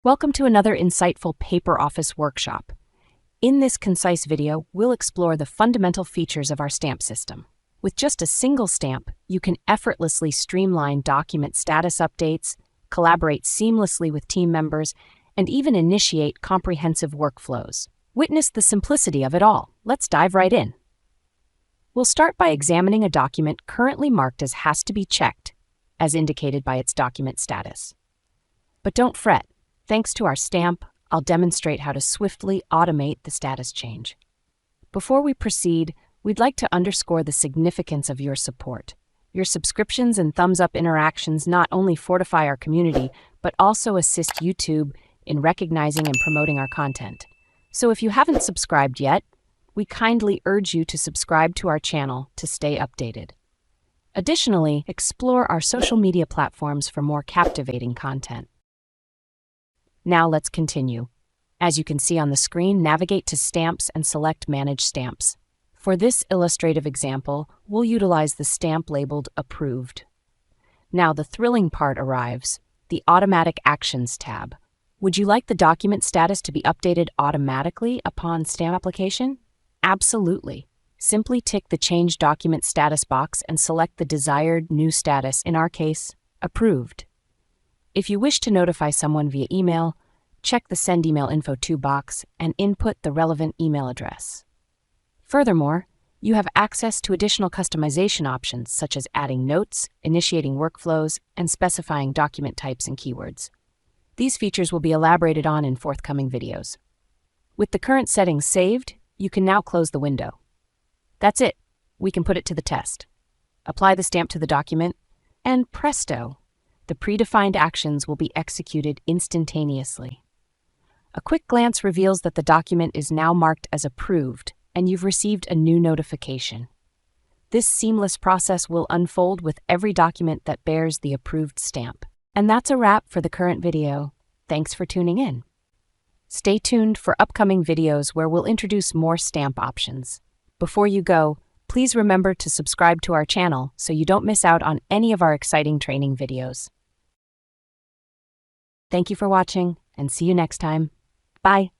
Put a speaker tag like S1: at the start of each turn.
S1: Welcome to another insightful PaperOffice workshop. In this concise video, we'll explore the fundamental features of our stamp system. With just a single stamp, you can effortlessly streamline document status updates, collaborate seamlessly with team members, and even initiate comprehensive workflows. Witness the simplicity of it all. Let's dive right in. We'll start by examining a document currently marked as has to be checked, as indicated by its document status. But don't fret. Thanks to our stamp, I'll demonstrate how to swiftly automate the status change. Before we proceed, we'd like to underscore the significance of your support. Your subscriptions and thumbs-up interactions not only fortify our community, but also assist YouTube in recognizing and promoting our content. So if you haven't subscribed yet, we kindly urge you to subscribe to our channel to stay updated. Additionally, explore our social media platforms for more captivating content. Now let's continue. As you can see on the screen, navigate to Stamps and select Manage Stamps. For this illustrative example, we'll utilize the stamp labeled Approved. Now the thrilling part arrives, the Automatic Actions tab. Would you like the document status to be updated automatically upon stamp application? Absolutely. Simply tick the Change Document Status box and select the desired new status, in our case, Approved. If you wish to notify someone via email, check the Send Email Info To box and input the relevant email address. Furthermore, you have access to additional customization options such as adding notes, initiating workflows, and specifying document types and keywords. These features will be elaborated on in forthcoming videos. With the current settings saved, you can now close the window. That's it. We can put it to the test. Apply the stamp to the document, and presto! The predefined actions will be executed instantaneously. A quick glance reveals that the document is now marked as approved, and you've received a new notification. This seamless process will unfold with every document that bears the approved stamp. And that's a wrap for the current video. Thanks for tuning in. Stay tuned for upcoming videos where we'll introduce more stamp options. Before you go, please remember to subscribe to our channel so you don't miss out on any of our exciting training videos. Thank you for watching, and see you next time. Bye.